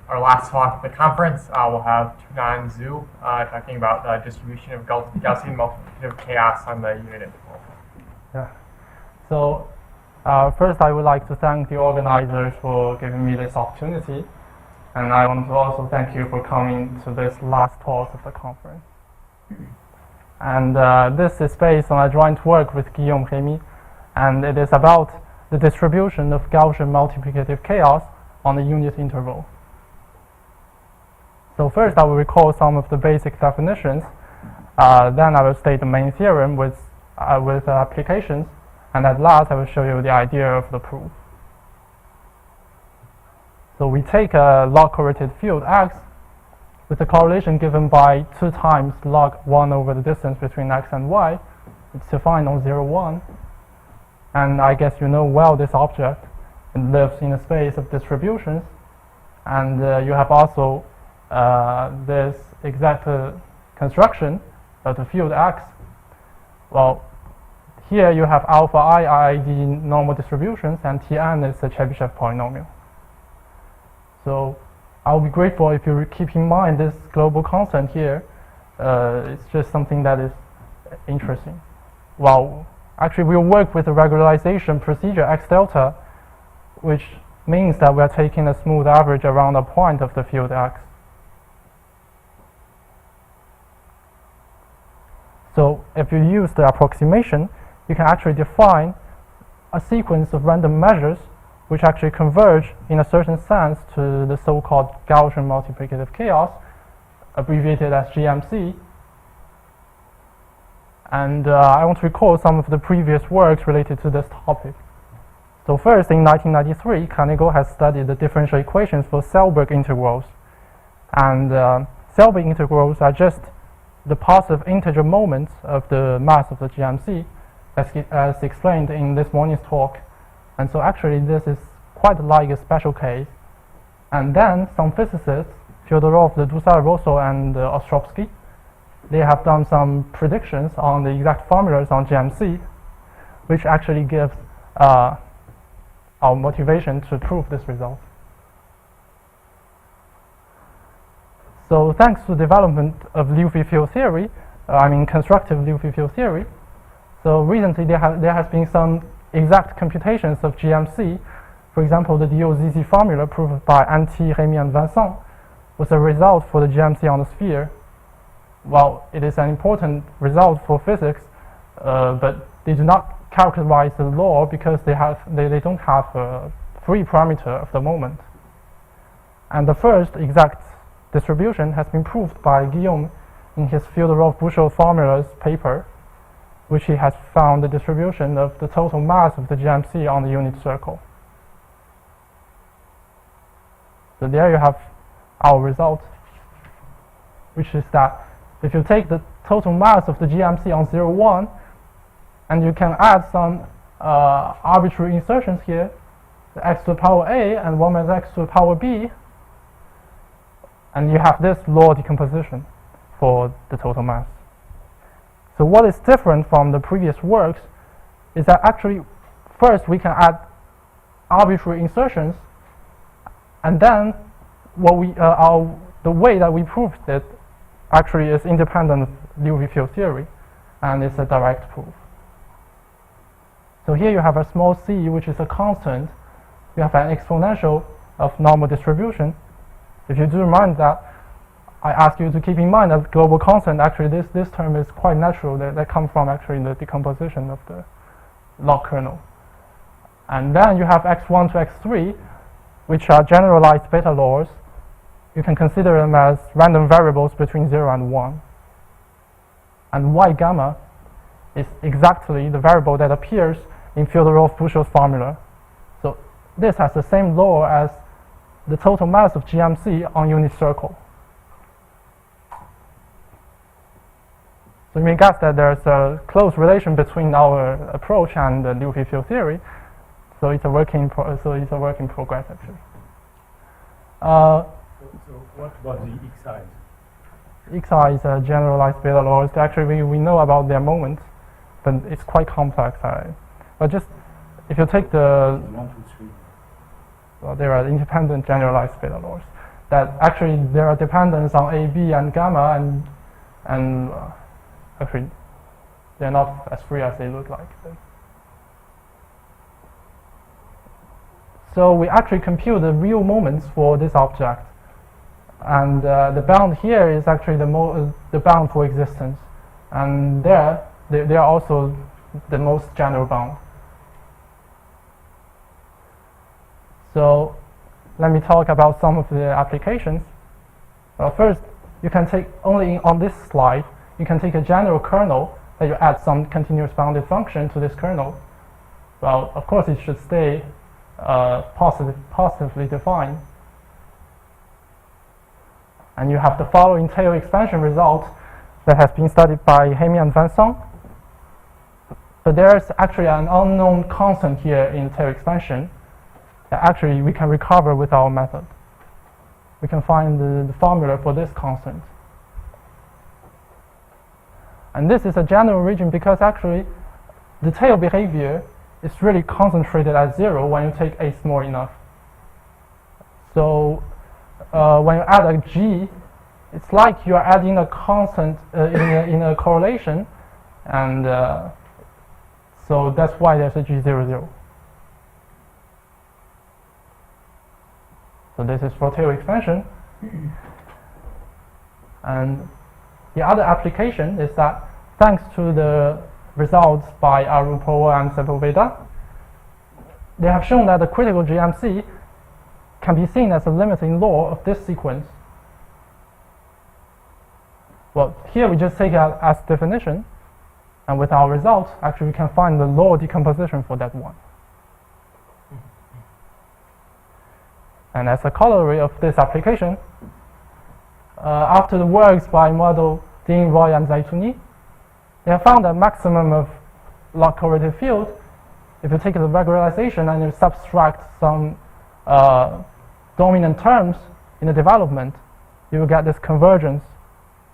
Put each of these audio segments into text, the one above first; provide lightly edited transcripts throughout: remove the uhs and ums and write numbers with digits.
our last talk at the conference. We'll have Tunan Zhu talking about the distribution of Gaussian multiplicative chaos on the unit interval. Yeah. So first, I would like to thank the organizers for giving me this opportunity, and I want to also thank you for coming to this last talk of the conference. And this is based on a joint work with Guillaume Rémy, and it is about the distribution of Gaussian multiplicative chaos on the unit interval. So first, I will recall some of the basic definitions. Then I will state the main theorem with applications, and at last I will show you the idea of the proof. So we take a log-correlated field X with the correlation given by 2 times log 1 over the distance between X and Y. It's defined on 0, 1. And I guess you know well this object. It lives in a space of distributions. And you have also this exact construction of the field X. Well, here you have alpha I are the normal distributions, and Tn is the Chebyshev polynomial. So I'll be grateful if you keep in mind this global constant here. It's just something that is interesting. Well, actually we'll work with the regularization procedure x delta, which means that we are taking a smooth average around a point of the field X. So if you use the approximation, you can actually define a sequence of random measures which actually converge in a certain sense to the so-called Gaussian multiplicative chaos, abbreviated as GMC. And I want to recall some of the previous works related to this topic. So first, in 1993, Kaneko has studied the differential equations for Selberg integrals. And Selberg integrals are just the positive integer moments of the mass of the GMC, as explained in this morning's talk. And so actually this is quite like a special case. And then some physicists, Fyodorov, Dusar-Rosso, and Ostrovsky, they have done some predictions on the exact formulas on GMC, which actually gives our motivation to prove this result. So thanks to the development of Liouville field theory, constructive Liouville field theory, so recently there has been some exact computations of GMC. For example, the DOZZ formula proved by Antti, Rémy, and Vincent was a result for the GMC on the sphere. Well, it is an important result for physics, but they do not characterize the law because they don't have a free parameter of the moment. And the first exact distribution has been proved by Guillaume in his Fyodorov-Bushel formulas paper, which he has found the distribution of the total mass of the GMC on the unit circle. So there you have our result, which is that if you take the total mass of the GMC on 0, 1, and you can add some arbitrary insertions here, the x to the power a and 1 minus x to the power b, and you have this law decomposition for the total mass. So what is different from the previous works is that actually first we can add arbitrary insertions, and then the way that we proved it actually is independent of Liouville field theory, and it's a direct proof. So here you have a small c, which is a constant. You have an exponential of normal distribution. If you do remind that, I ask you to keep in mind that global constant, actually this term is quite natural. That comes from actually the decomposition of the log kernel. And then you have x1 to x3, which are generalized beta laws. You can consider them as random variables between 0 and 1. And y gamma is exactly the variable that appears in Fyodorov-Bushel's formula. So this has the same law as the total mass of GMC on unit circle. So you may guess that there's a close relation between our approach and the Liouville field theory. So it's a work in progress actually. So what about the Xi's? Xi is a generalized beta laws. Actually, we know about their moments, but it's quite complex. But just if you take the 1, 2, 3. Well, there are independent generalized beta laws. that actually there are dependence on A, B, and gamma, and actually they're not as free as they look like. So we actually compute the real moments for this object, and the bound here is actually the bound for existence, and they are also the most general bound. So let me talk about some of the applications. First, you can take on this slide, you can take a general kernel that you add some continuous bounded function to this kernel. Well, of course, it should stay positively defined. And you have the following tail expansion result that has been studied by Hemi and Van Song. But there's actually an unknown constant here in tail expansion that actually we can recover with our method. We can find the formula for this constant. And this is a general region because actually the tail behavior is really concentrated at 0 when you take A small enough. So when you add a G, it's like you are adding a constant in a correlation, and so that's why there's a G00. So this is for tail expansion. And the other application is that thanks to the results by Arupova and Sepulveda, they have shown that the critical GMC can be seen as a limiting law of this sequence. Well, here we just take it as definition, and with our result, actually we can find the law decomposition for that one. And as a corollary of this application, after the works by Model, Dean, Roy, and Zaitouni, they have found a maximum of log correlative field. If you take the regularization and you subtract some dominant terms in the development, you will get this convergence.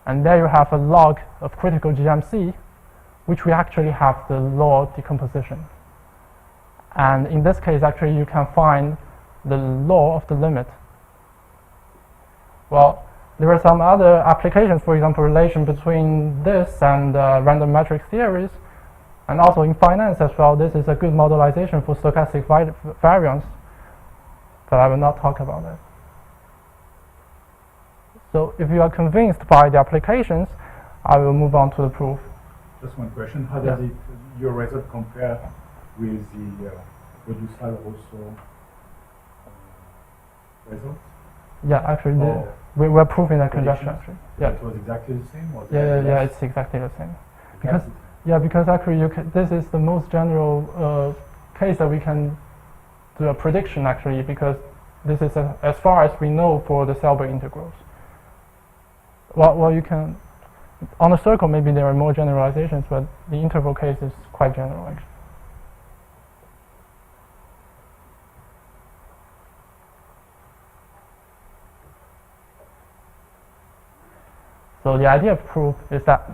And there you have a log of critical GMC, which we actually have the law decomposition. And in this case, actually, you can find the law of the limit. Well, there are some other applications, for example, relation between this and random matrix theories, and also in finance as well. This is a good modelization for stochastic variance, but I will not talk about that. So if you are convinced by the applications, I will move on to the proof. Just one question: how does your result compare with the what you saw also results? Yeah, actually, we're proving that conjecture. Actually, yeah. It was exactly the same. Or Yeah, it's exactly the same. Because actually, this is the most general case that we can do a prediction actually, because this is as far as we know for the Selbert integrals. Well, you can on a circle maybe there are more generalizations, but the interval case is quite general actually. So the idea of proof is that,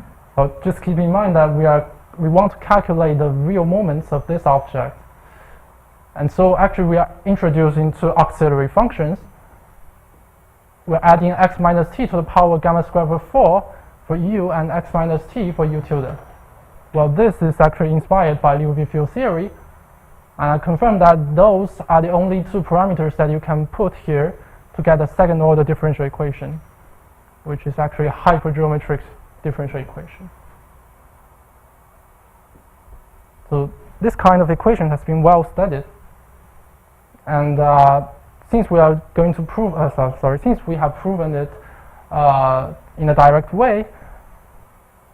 just keep in mind that we want to calculate the real moments of this object. And so actually we are introducing two auxiliary functions. We're adding x minus t to the power gamma squared over 4 for u and x minus t for u tilde. Well, this is actually inspired by Liouville field theory. And I confirm that those are the only two parameters that you can put here to get a second order differential equation, which is actually a hypergeometric differential equation. So this kind of equation has been well studied. And since we are going to prove, since we have proven it in a direct way,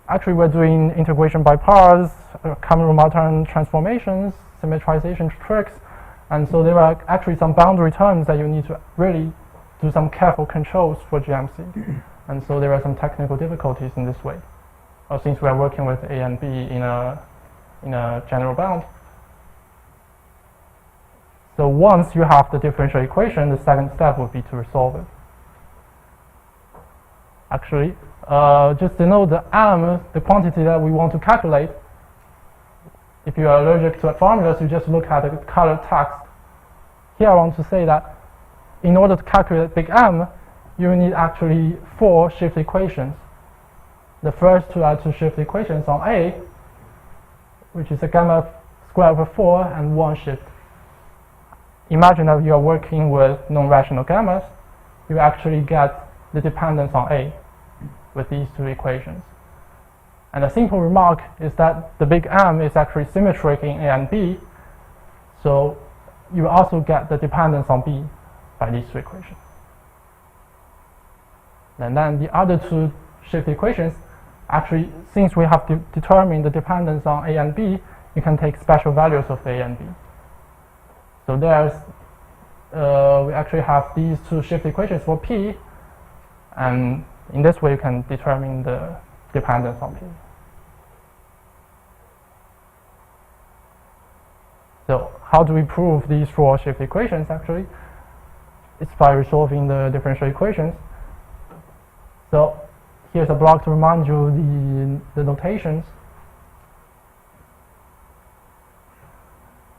actually we're doing integration by parts, Cameron-Martin transformations, symmetrization tricks, and so there are actually some boundary terms that you need to really do some careful controls for GMC. And so there are some technical difficulties in this way, since we are working with A and B in a general bound. So once you have the differential equation, the second step would be to resolve it. Actually, just denote the m, the quantity that we want to calculate. If you are allergic to formulas, you just look at the colored text. Here I want to say that in order to calculate big M, you need actually 4 shift equations. The first two are 2 shift equations on A, which is a gamma square over 4 and 1 shift. Imagine that you are working with non-rational gammas. You actually get the dependence on A with these 2 equations. And a simple remark is that the big M is actually symmetric in A and B, so you also get the dependence on B by these 2 equations. And then the other 2 shift equations, actually, since we have determined the dependence on A and B, you can take special values of A and B. So there's, we actually have these 2 shift equations for P, and in this way you can determine the dependence on P. So how do we prove these 4 shift equations actually? It's by resolving the differential equations. So here's a block to remind you the notations.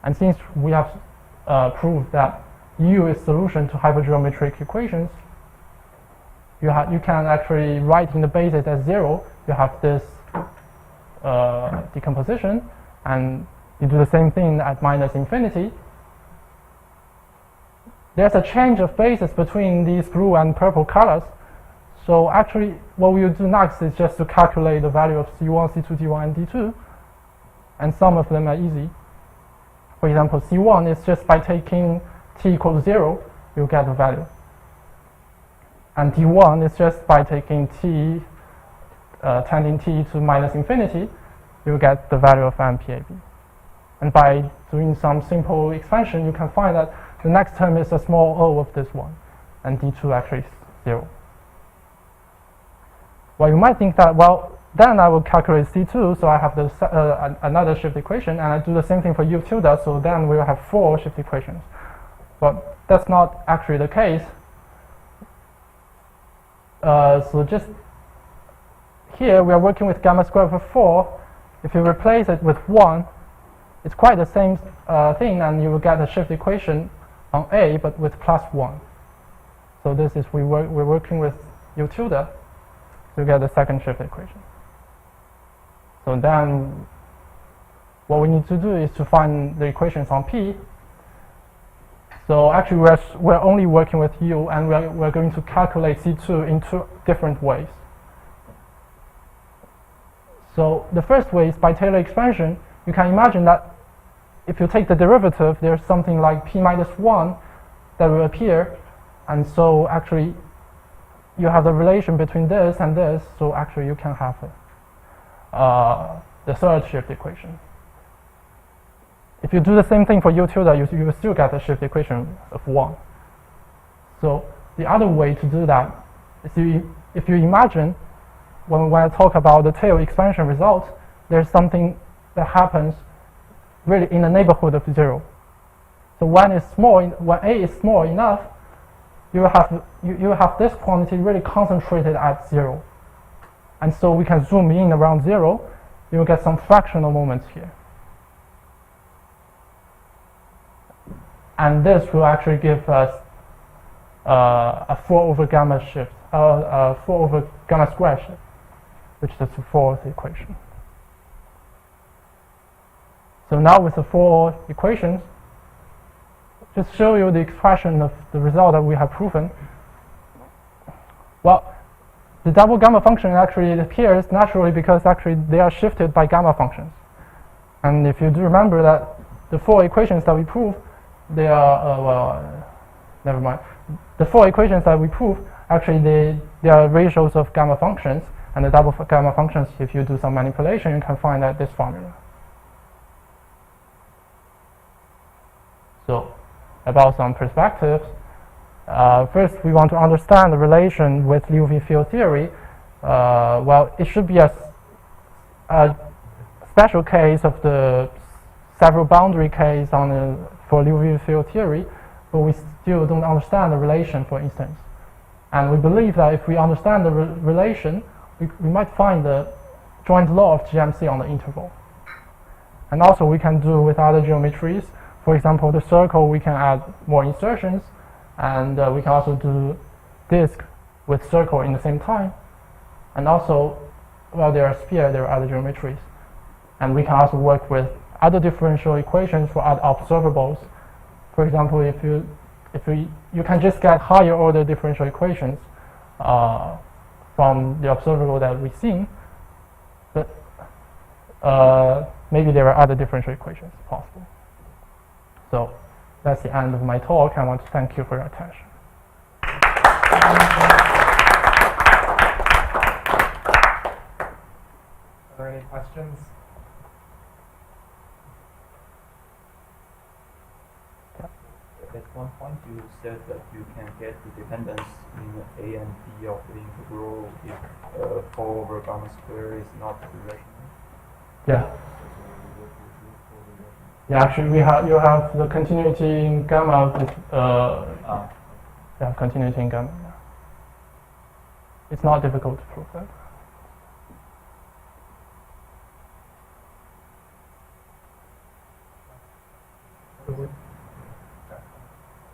And since we have proved that U is solution to hypergeometric equations, you can actually write in the basis as 0. You have this decomposition, and you do the same thing at minus infinity. There's a change of basis between these blue and purple colors. So actually, what we will do next is just to calculate the value of C1, C2, D1, and D2. And some of them are easy. For example, C1 is just by taking t equals 0, you'll get the value. And D1 is just by taking t, tending t to minus infinity, you'll get the value of MPAB. And by doing some simple expansion, you can find that the next term is a small o of this one, and D2 actually is 0. Well, you might think that, well, then I will calculate C2, so I have this, another shift equation, and I do the same thing for U tilde, so then we'll have 4 shift equations. But that's not actually the case. So just here, we are working with gamma squared over 4. If you replace it with 1, it's quite the same thing, and you will get a shift equation on A, but with plus 1. So this is, we're working with U tilde to get the second shift equation. So then what we need to do is to find the equations on P. So actually we're only working with U, and we're going to calculate C2 in 2 different ways. So the first way is by Taylor expansion. You can imagine that if you take the derivative, there's something like P minus 1 that will appear, and so actually you have the relation between this and this, so actually you can have the third shift equation. If you do the same thing for U tilde, you will still get a shift equation of 1. So the other way to do that is if you imagine, when I talk about the tail expansion result, there's something that happens really in the neighborhood of 0. So when A is small enough, you will have this quantity really concentrated at 0. And so we can zoom in around 0, you will get some fractional moments here. And this will actually give us a 4 over gamma shift, 4 over gamma square shift, which is the 4th equation. So now with the 4 equations, just show you the expression of the result that we have proven. Well, the double gamma function actually appears naturally because actually they are shifted by gamma functions. And if you do remember that the 4 equations that we prove, they are, never mind. The 4 equations that we prove, actually they are ratios of gamma functions, and the double gamma functions, if you do some manipulation, you can find out this formula. So, about some perspectives. First, we want to understand the relation with Liouville field theory. Well, it should be a special case of the several boundary case for Liouville field theory, but we still don't understand the relation, for instance. And we believe that if we understand the relation, we might find the joint law of GMC on the interval. And also we can do with other geometries. For example, the circle, we can add more insertions, and we can also do disk with circle in the same time. And also, well, there are sphere, there are other geometries. And we can also work with other differential equations for other observables. For example, you can just get higher order differential equations from the observable that we've seen, but maybe there are other differential equations possible. So that's the end of my talk. I want to thank you for your attention. Are there any questions? At one point you said that you can get the dependence in A and B of the integral if 4 over gamma square is not relational. Yeah. Yeah, actually, you have the continuity in gamma. Yeah, continuity in gamma. Yeah. It's not difficult to prove that.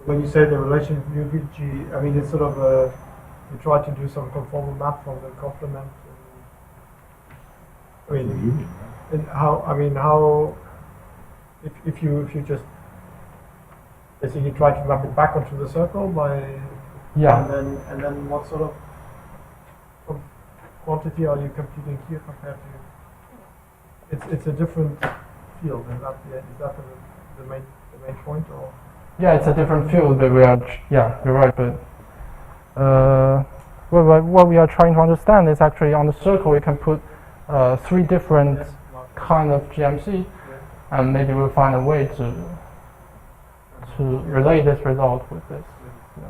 When you say the relation of UVG, I mean it's sort of you try to do some conformal map from the complement. I mean, and how if you just basically try to map it back onto the circle by Yeah. and then what sort of quantity are you computing here compared to? It's a different field. Is that the main point or? Yeah, it's a different field, but yeah, you're right. But what we are trying to understand is actually on the circle we can put 3 different kind of GMC, and maybe we'll find a way to relate this result with this. Yeah.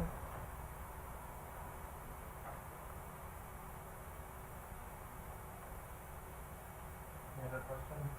Any other questions?